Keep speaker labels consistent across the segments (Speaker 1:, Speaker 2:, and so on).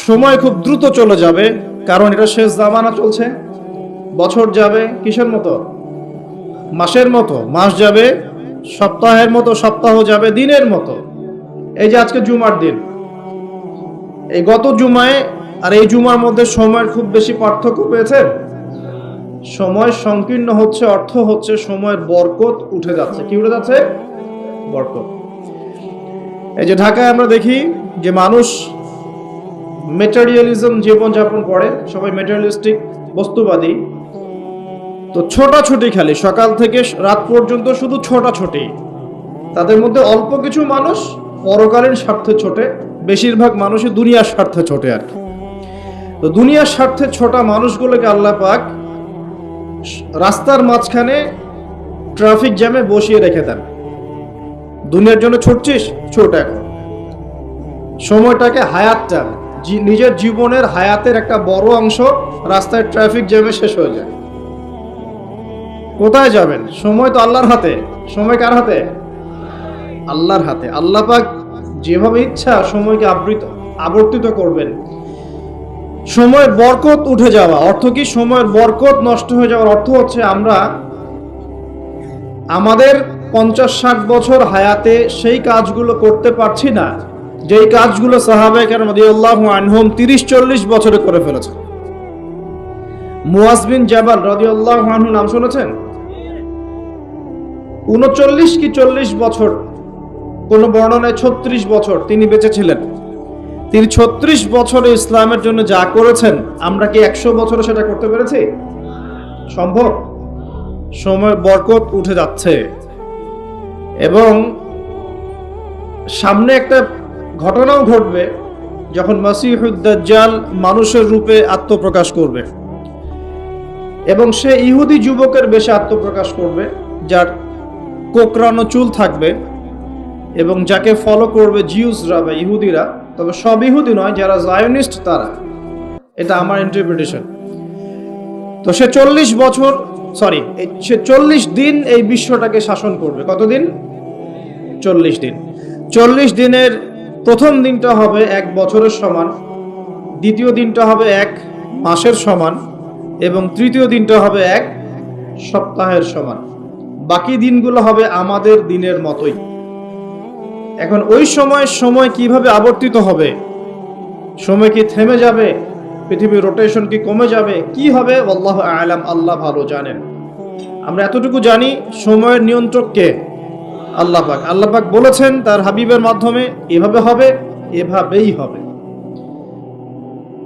Speaker 1: সময় খুব দ্রুত চলে যাবে, কারণ এটা শেষ জামানা চলছে। বছর যাবে কিসের মতো? মাসের মতো। মাস যাবে সপ্তাহের মতো, সপ্তাহ যাবে দিনের মতো। এই যে আজকে জুমার দিন, এই গত জুমায় আর এই জুমার মধ্যে সময়ের খুব বেশি পার্থক্য পেয়েছে। সময় সংকীর্ণ হচ্ছে, অর্থ হচ্ছে সময়ের বরকত উঠে যাচ্ছে। কি উঠে যাচ্ছে? বরকত। এই যে ঢাকায় আমরা দেখি যে মানুষ মেটেরিয়ালিজম জীবনযাপন করে, সবাই মেটেরিয়ালিস্টিক, বস্তুবাদী। তো ছোটাছুটি খালি সকাল থেকে রাত পর্যন্ত শুধু ছোটাছুটি। তাদের মধ্যে অল্প কিছু মানুষ পরকালীন স্বার্থে ছোটে, বেশিরভাগ মানুষই দুনিয়ার স্বার্থে ছোটে আর কি। তো দুনিয়ার স্বার্থে ছোটা মানুষগুলোকে আল্লাহ পাক রাস্তার মাঝখানে ট্রাফিক জ্যামে বসিয়ে রেখে দেন। দুনিয়ার জন্য ছুটছিস, ছোট এখন সময়টাকে হায়াতটা, নিজের জীবনের হায়াতের একটা বড় অংশ রাস্তায় ট্রাফিক জ্যামে শেষ হয়ে যায়। কোথায় যাবেন? সময় তো আল্লাহর হাতে। সময় কার হাতে? আল্লাহর হাতে। আল্লাহ পাক যেভাবে ইচ্ছা সময়কে আবর্তিত করবেন। সময়ের বরকত উঠে যাওয়া অর্থ কি? সময়ের বরকত নষ্ট হয়ে যাওয়ার অর্থ হচ্ছে আমরা আমাদের 50-60 বছর হায়াতে সেই কাজগুলো করতে পারছি না যেই কাজগুলো সাহাবায়ে কেরাম রাদিয়াল্লাহু আনহুম 30-40 বছরে করে ফেলেছে। মুয়াজ বিন জাবাল রাদিয়াল্লাহু আনহু নাম শুনেছেন? 39 কি 40 বছর, কোন বর্ণনায় 36 বছর তিনি বেঁচে ছিলেন। তিনি 36 বছরে ইসলামের জন্য যা করেছেন, আমরা কি 100 বছরে সেটা করতে পেরেছি? সম্ভব? সময়ের বরকত উঠে যাচ্ছে। এবং সামনে একটা ঘটনাও ঘটবে, যখন মাসিহুদ দাজ্জাল মানুষের রূপে আত্মপ্রকাশ করবে এবং সে ইহুদি যুবকের বেশে আত্মপ্রকাশ করবে, যার কোকড়ানো চুল থাকবে এবং যাকে ফলো করবে জিউসরা বা ইহুদিরা। তবে সব ইহুদি নয়, যারা জায়নিস্ট তারা। এটা আমার ইন্টারপ্রিটেশন। তো সে 40 বছর, সে 40 দিন এই বিশ্বটাকে শাসন করবে। কতদিন? 40 দিন। 40 দিনের প্রথম দিনটা হবে 1 বছরের সমান, দ্বিতীয় দিনটা হবে 1 মাসের সমান, এবং তৃতীয় দিনটা হবে 1 সপ্তাহের সমান। বাকি দিনগুলো হবে আমাদের দিনের মতোই। এখন ওই সময় কিভাবে আবর্তিত হবে? সময় কি থেমে যাবে? পৃথিবীর রোটেশন কি কমে যাবে? কি হবে? আল্লাহু আ'লাম, আল্লাহ ভালো জানেন। আমরা এতটুকু জানি, সময়ের নিয়ন্ত্রক কে? আল্লাহ পাক। আল্লাহ পাক বলেছেন তার হাবিবের মাধ্যমে, এভাবে হবে, এভাবেই হবে।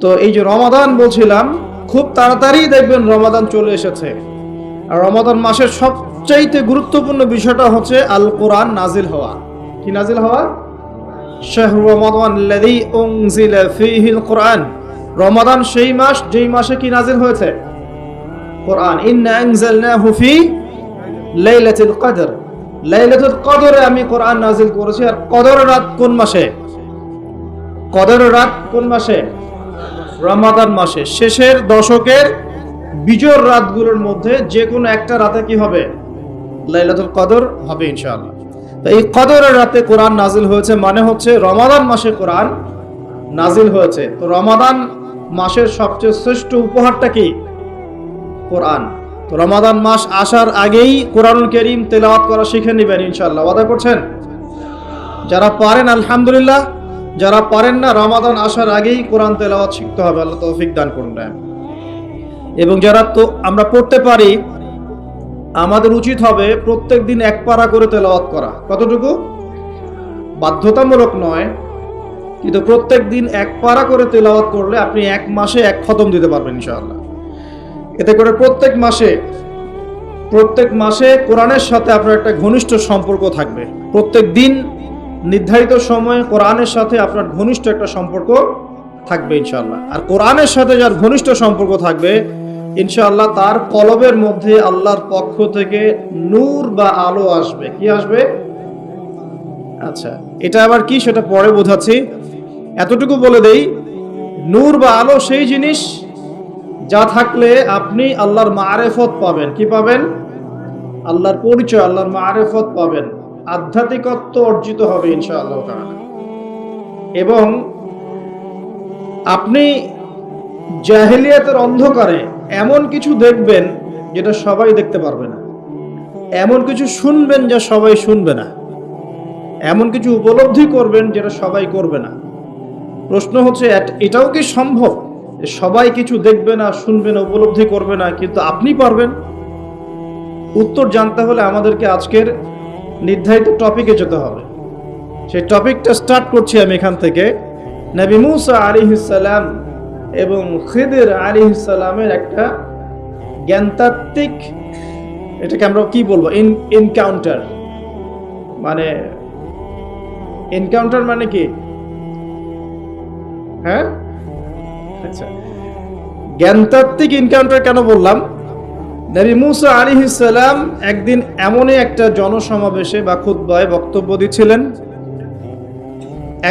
Speaker 1: তো এই যে রমাদান বলছিলাম, খুব তাড়াতাড়ি দেখবেন রমাদান চলে এসেছে। আর রমাদান মাসের সবচাইতে গুরুত্বপূর্ণ বিষয়টা হচ্ছে আল কোরআন নাজিল হওয়া। কি নাজিল হওয়া? শাহরু রমাদানাল্লাযী উনজিলা ফীহিল কোরআন। রমাদান সেই মাস যেই মাসে কি নাজিল হয়েছে? কোরআন। ইন্না আনজালনাহু ফী লাইলাতুল কদর। লাইলাতুল কদরে আমি কোরআন নাজিল করেছি। আর কদরের রাত কোন মাসে? কদরের রাত কোন মাসে? রমাদান মাসে। শেষের দশকের বিজোড় রাতগুলোর মধ্যে যে কোনো একটা রাতে কি হবে? লাইলাতুল কদর হবে ইনশাআল্লাহ। তো এই কদরের রাতে কোরআন নাজিল হয়েছে, মানে হচ্ছে রমাদান মাসে কোরআন নাজিল হয়েছে। তো রমাদান মাসের সবচেয়ে শ্রেষ্ঠ উপহারটা কি? কোরআন। তো রমাদান মাস আসার আগেই কোরআনুল কারীম তেলাওয়াত করা শিখে নেবেন ইনশাআল্লাহ। ওয়াদা করছেন? যারা পারেন আলহামদুলিল্লাহ, যারা পারেন না, রমাদান আসার আগেই কোরআন তেলাওয়াত শিখতে হবে। আল্লাহ তৌফিক দান করুন। এবং যারা তো আমরা পড়তে পারি, আমাদের উচিত হবে প্রত্যেক দিন 1 পারা করে তেলাওয়াত করা। কতটুকু? বাধ্যতামূলক নয়, কিন্তু প্রত্যেক দিন 1 পারা করে তেলাওয়াত করলে আপনি 1 মাসে 1 খতম দিতে পারবেন ইনশাআল্লাহ। এতে করে প্রত্যেক মাসে কোরআনের সাথে আপনার একটা ঘনিষ্ঠ সম্পর্ক থাকবে। প্রত্যেক দিন নির্ধারিত সময়ে কোরআনের সাথে আপনার ঘনিষ্ঠ একটা সম্পর্ক থাকবে ইনশাআল্লাহ। আর কোরআনের সাথে যার ঘনিষ্ঠ সম্পর্ক থাকবে ইনশাআল্লাহ, তার কলবের মধ্যে আল্লাহর পক্ষ থেকে নূর বা আলো আসবে। কি আসবে? আচ্ছা, এটা আবার কি সেটা পরে বোঝাচ্ছি। এতটুকু বলে দেই, নূর বা আলো সেই জিনিস যা থাকলে আপনি আল্লাহর মারিফত পাবেন। কি পাবেন? আল্লাহর পরিচয়, আল্লাহর মারিফত পাবেন, আধ্যাত্মিকত্ব অর্জিত হবে ইনশাআল্লাহ তাআলা। এবং আপনি জাহেলিয়াতের অন্ধকারে এমন কিছু দেখবেন যেটা সবাই দেখতে পারবে না, এমন কিছু শুনবেন যা সবাই শুনবে না, এমন কিছু উপলব্ধি করবেন যেটা সবাই করবে না। প্রশ্ন হচ্ছে এটাও কি সম্ভব যে সবাই কিছু দেখবে না, শুনবে না, উপলব্ধি করবে না, কিন্তু আপনি পারবেন? উত্তর জানতে হলে আমাদেরকে আজকের নির্ধারিত টপিকে যেতে হবে। সেই টপিকটা স্টার্ট করছি আমি এখান থেকে। নবী মুসা আলাইহিস সালাম এবং খিদির আলাইহিস সালামের একটা জ্ঞানতাত্ত্বিক, এটাকে আমরা কি বলবো, এনকাউন্টার। মানে এনকাউন্টার মানে কি? হ্যাঁ, আচ্ছা, জ্ঞানতাত্ত্বিক এনকাউন্টার কেন বললাম? নবী মুসা আলাইহিস সালাম একদিন এমনই একটা জনসমাবেশে বা খুতবায় বক্তব্য দিচ্ছিলেন।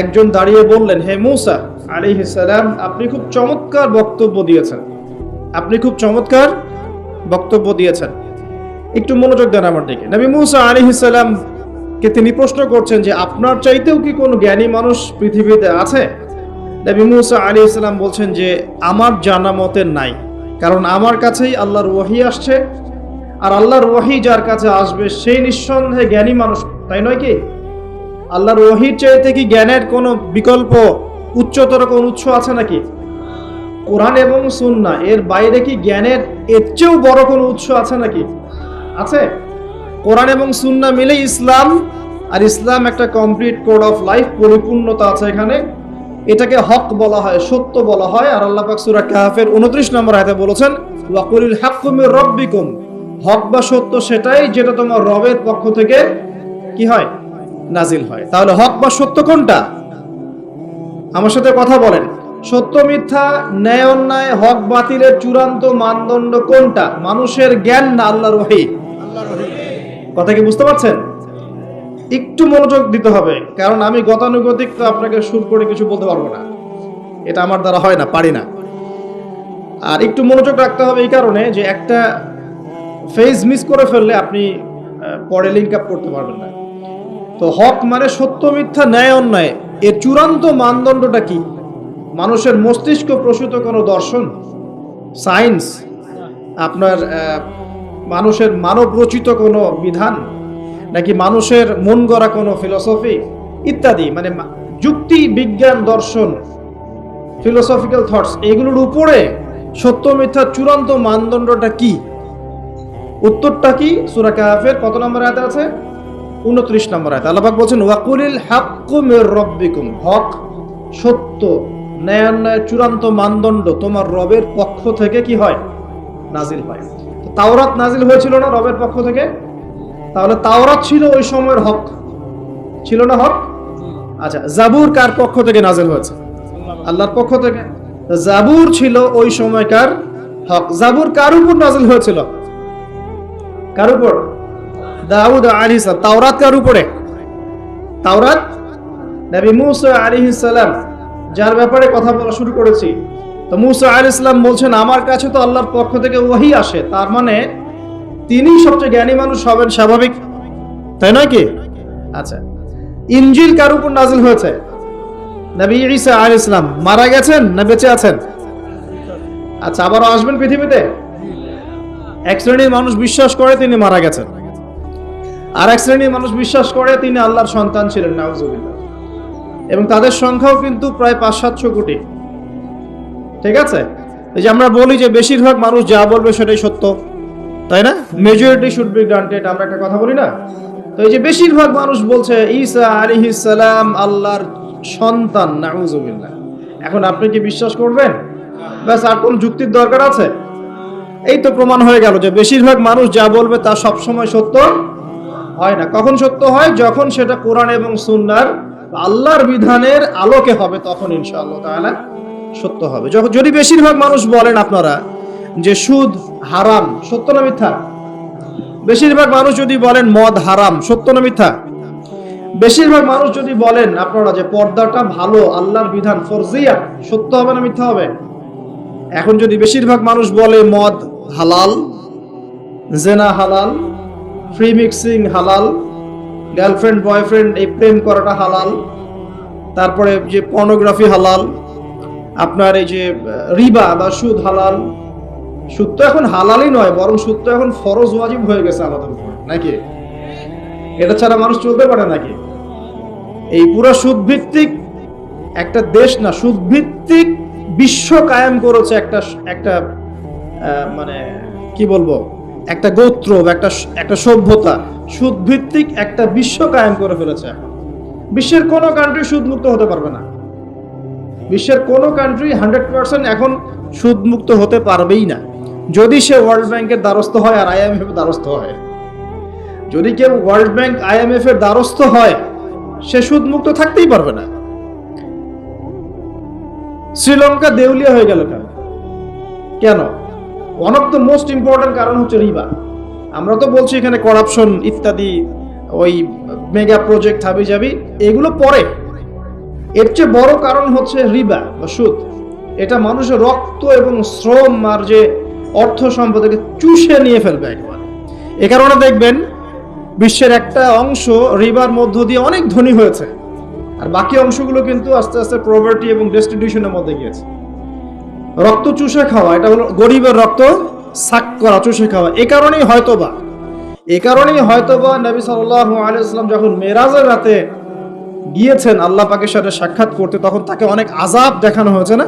Speaker 1: একজন দাঁড়িয়ে বললেন, হে মুসা আলাইহিস সালাম, আপনি খুব চমৎকার বক্তব্য দিয়েছেন, আপনি খুব চমৎকার বক্তব্য দিয়েছেন, একটু মনোযোগ দেন আমার দিকে। নবী মুসা আলাইহিস সালাম কে তিনি প্রশ্ন করছেন যে আপনার চাইতেও কি কোনো জ্ঞানী মানুষ পৃথিবীতে আছে? নবী মুসা আলাইহিস সালাম বলছেন যে আমার জানা মতে নাই, কারণ আমার কাছেই আল্লাহর ওহী আসছে, আর আল্লাহর ওহী যার কাছে আসবে সেই নিঃসন্দেহে জ্ঞানী মানুষ, তাই নয় কি? আল্লাহর ওহীর চাইতে কি জ্ঞানের কোনো বিকল্প উচ্চতর কোন উৎস আছে নাকি? কোরআন এবং সুন্নাহ এর বাইরে কি জ্ঞানের এর চেয়েও বড় কোনো উৎস আছে নাকি? আছে? কোরআন এবং সুন্নাহ মিলে ইসলাম, আর ইসলাম একটা কমপ্লিট কোড অফ লাইফ, পরিপূর্ণতা আছে এখানে। এটাকে হক বলা হয়, সত্য বলা হয়। আর আল্লাহ পাক সূরা কাহফের 29 নম্বর আয়াতে বলেছেন, ওয়াকুলিল হাক্কু মির রাব্বিকুম, হক বা সত্য সেটাই যেটা তোমার রবের পক্ষ থেকে কি হয়, নাজিল হয়। তাহলে হক বা সত্য কোনটা? আমার সাথে কথা বলেন। সত্য মিথ্যা, ন্যায় অন্যায়, হক বাতিলের চূড়ান্ত মানদণ্ড কোনটা? মানুষের জ্ঞান না আল্লাহর ওহী? কথা কি বুঝতে পারছেন? একটু মনোযোগ দিতে হবে, কারণ আমি গতানুগতিক তো আপনাকে সুর করে কিছু বলতে পারবো না, এটা আমার দ্বারা হয় না, পারি না। আর একটু মনোযোগ রাখতে হবে এই কারণে যে একটা ফেজ মিস করে ফেললে আপনি পরে লিঙ্ক আপ করতে পারবেন না। তো হক মানে সত্য মিথ্যা ন্যায় অন্যায়, এর চূড়ান্ত মানদণ্ডটা কি? মানুষের মস্তিষ্ক প্রসূত কোনো দর্শন, সায়েন্স, আপনার মানুষের মানব রচিত কোনো বিধান, নাকি মানুষের মন গড়া কোনো ফিলসফি ইত্যাদি, মানে যুক্তি, বিজ্ঞান, দর্শন, ফিলোসফিক্যাল থটস, এগুলোর উপরে সত্য মিথ্যার চূড়ান্ত মানদণ্ডটা কি? উত্তরটা কি? সূরা কাহফের কত নম্বর আয়াতে আছে? 29 নম্বর আয়াত। আল্লাহ পাক বলেন, ওয়াকুলিল হাক্কু মির রাব্বিকুম, হক সত্য ন্যায় অন্যায়ের চূড়ান্ত মানদণ্ড তোমার রবের পক্ষ থেকে কি হয়, নাজিল হয়। তো তাওরাত নাজিল হয়েছিল না রবের পক্ষ থেকে? তাহলে তাওরাত ছিল ওই সময়ের হক, ছিল না হক? আচ্ছা, জাবুর কার পক্ষ থেকে নাজিল হয়েছে? আল্লাহর পক্ষ থেকে। জাবুর ছিল ওই সময়কার হক। জাবুর কার উপর নাজিল হয়েছিল? কার উপর? দাউদ আলাইহিস সালাম। তাওরাত কার উপরে? তাওরাত নবী মুসা আলাইহিস সালাম, যার ব্যাপারে কথা বলা শুরু করেছি। তো মুসা আলাইহিস সালাম বলছেন আমার কাছে তো আল্লাহর পক্ষ থেকে ওহী আসে, তার মানে তিনি সবচেয়ে জ্ঞানী মানুষ হবেন, স্বাভাবিক, তাই নয় কি? আচ্ছা, ইনজিল কার উপর নাজিল হয়েছে? নবী ঈসা আলাইহিস সালাম। মারা গেছেন না বেঁচে আছেন? আচ্ছা, আবারও আসবেন পৃথিবীতে? এক শ্রেণীর মানুষ বিশ্বাস করে তিনি মারা গেছেন, আর এক শ্রেণীর মানুষ বিশ্বাস করে তিনি আল্লাহর সন্তান ছিলেন, নাউজুবিল্লাহ। এবং তাদের সংখ্যাও কিন্তু প্রায় 500-700 কোটি। ঠিক আছে? এই যে আমরা বলি যে বেশিরভাগ মানুষ যা বলবে সেটাই সত্য, তাই না? মেজরিটি শুড বি গ্রান্টেড, আমরা একটা কথা বলি না? তো এই যে বেশিরভাগ মানুষ বলছে ঈসা আলাইহিস সালাম আল্লাহর সন্তান, নাউজুবিল্লাহ, এখন আপনি কি বিশ্বাস করবেন? ব্যাস, আর কোন যুক্তির দরকার আছে? এই তো প্রমাণ হয়ে গেল যে বেশিরভাগ মানুষ যা বলবে তা সবসময় সত্য হয় না। কখন সত্য হয়? যখন সেটা কোরআন এবং সুন্নাহর, আল্লাহর বিধানের আলোকে হবে, তখন ইনশাআল্লাহ তাআলা সত্য হবে। যদি বেশিরভাগ মানুষ বলেন আপনারা যে সুদ হারাম, সত্য না মিথ্যা? বেশিরভাগ মানুষ যদি বলেন মদ হারাম, সত্য না মিথ্যা? বেশিরভাগ মানুষ যদি বলেন আপনারা যে পর্দাটা ভালো, আল্লাহর বিধান, ফরজিয়া, সত্য হবে না মিথ্যা হবে? এখন যদি বেশিরভাগ মানুষ বলে মদ হালাল, জেনা হালাল, ফ্রি মিক্সিং হালাল, গার্লফ্রেন্ড বয়ফ্রেন্ড এই প্রেম করাটা হালাল, তারপরে যে পর্নোগ্রাফি হালাল, আপনার এই যে রিবা বা সুদ হালাল, সুদ তো এখন হালালই নয়, বরং সুদ তো এখন ফরজ ওয়াজিব হয়ে গেছে আমাদের উপর, নাকি? এটা ছাড়া মানুষ চলতে পারে নাকি? এই পুরো সুদ ভিত্তিক একটা দেশ না, সুদ ভিত্তিক বিশ্ব কায়েম করেছে একটা একটা মানে কি বলবো, একটা গোত্র, একটা সভ্যতা সুদ ভিত্তিক একটা বিশ্ব কায়েম করে ফেলেছে। এখন বিশ্বের কোনো কান্ট্রি সুদ মুক্ত হতে পারবে না। বিশ্বের কোনো কান্ট্রি 100% এখন সুদ মুক্ত হতে পারবেই না, যদি সে ওয়ার্ল্ড ব্যাংকের দ্বারস্থ হয় আর IMF এর দ্বারস্থ হয়। যদি কেউ ওয়ার্ল্ড ব্যাংক IMF এর দ্বারস্থ হয়, সে সুদ মুক্ত থাকতেই পারবে না। শ্রীলঙ্কা দেউলিয়া হয়ে গেল কেন? কেন? One of the most important কারণ হচ্ছে রিবা। আমরা তো বলছি এখানে করাপশন ইত্যাদি, ওই মেগা প্রজেক্ট হাবিজাবি, এগুলো পরে। এর চেয়ে বড় কারণ হচ্ছে রিবা বা সুদ। এটা মানুষের রক্ত এবং শ্রম আর যে অর্থ সম্পদকে চুষে নিয়ে ফেলবে একবার। এ কারণে দেখবেন বিশ্বের একটা অংশ রিবার মধ্য দিয়ে অনেক ধনী হয়েছে, আর বাকি অংশগুলো কিন্তু আস্তে আস্তে প্রভার্টি এবং ডেস্টিটিউশনের মধ্যে গিয়েছে। রক্ত চুষে খাওয়া, এটা হলো গরিবের রক্ত সাক করা, চুষে খাওয়া। এ কারণেই হয়তোবা নবী সাল্লাল্লাহু আলাইহি ওয়াসাল্লাম যখন মেরাজের রাতে গিয়েছেন আল্লাহ পাকের সাথে সাক্ষাৎ করতে, তখন তাকে অনেক আযাব দেখানো হয়েছে না?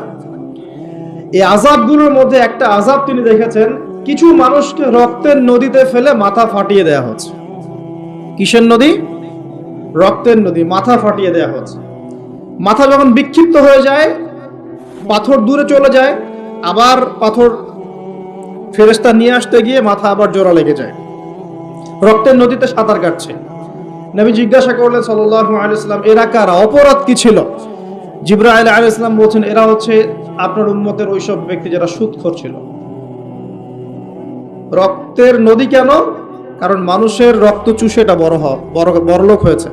Speaker 1: এই আযাবগুলোর মধ্যে একটা আযাব তিনি দেখেছেন, কিছু মানুষকে রক্তের নদীতে ফেলে মাথা ফাটিয়ে দেওয়া হচ্ছে। কিসের নদী? রক্তের নদী, মাথা ফাটিয়ে দেওয়া হচ্ছে। মাথা যখন বিক্ষিপ্ত হয়ে যায়, পাথর দূরে চলে যায়, আবার পাথর ফেরেশতা নিয়ে আসতে গিয়ে মাথা আবার জোড়া লেগে যায়। রক্তের নদীতে সাঁতার কাটছে। নবী জিজ্ঞাসা করলেন সাল্লাল্লাহু আলাইহি ওয়াসাল্লাম, এরা কারা? অপরাধ কি ছিল? জিবরাইল আলাইহিস সালাম বলছেন, এরা হচ্ছে আপনার উম্মতের ওইসব ব্যক্তি যারা সুদখোর ছিল। রক্তের নদী কেন? কারণ মানুষের রক্ত চুষে এটা বড়লোক হয়েছে।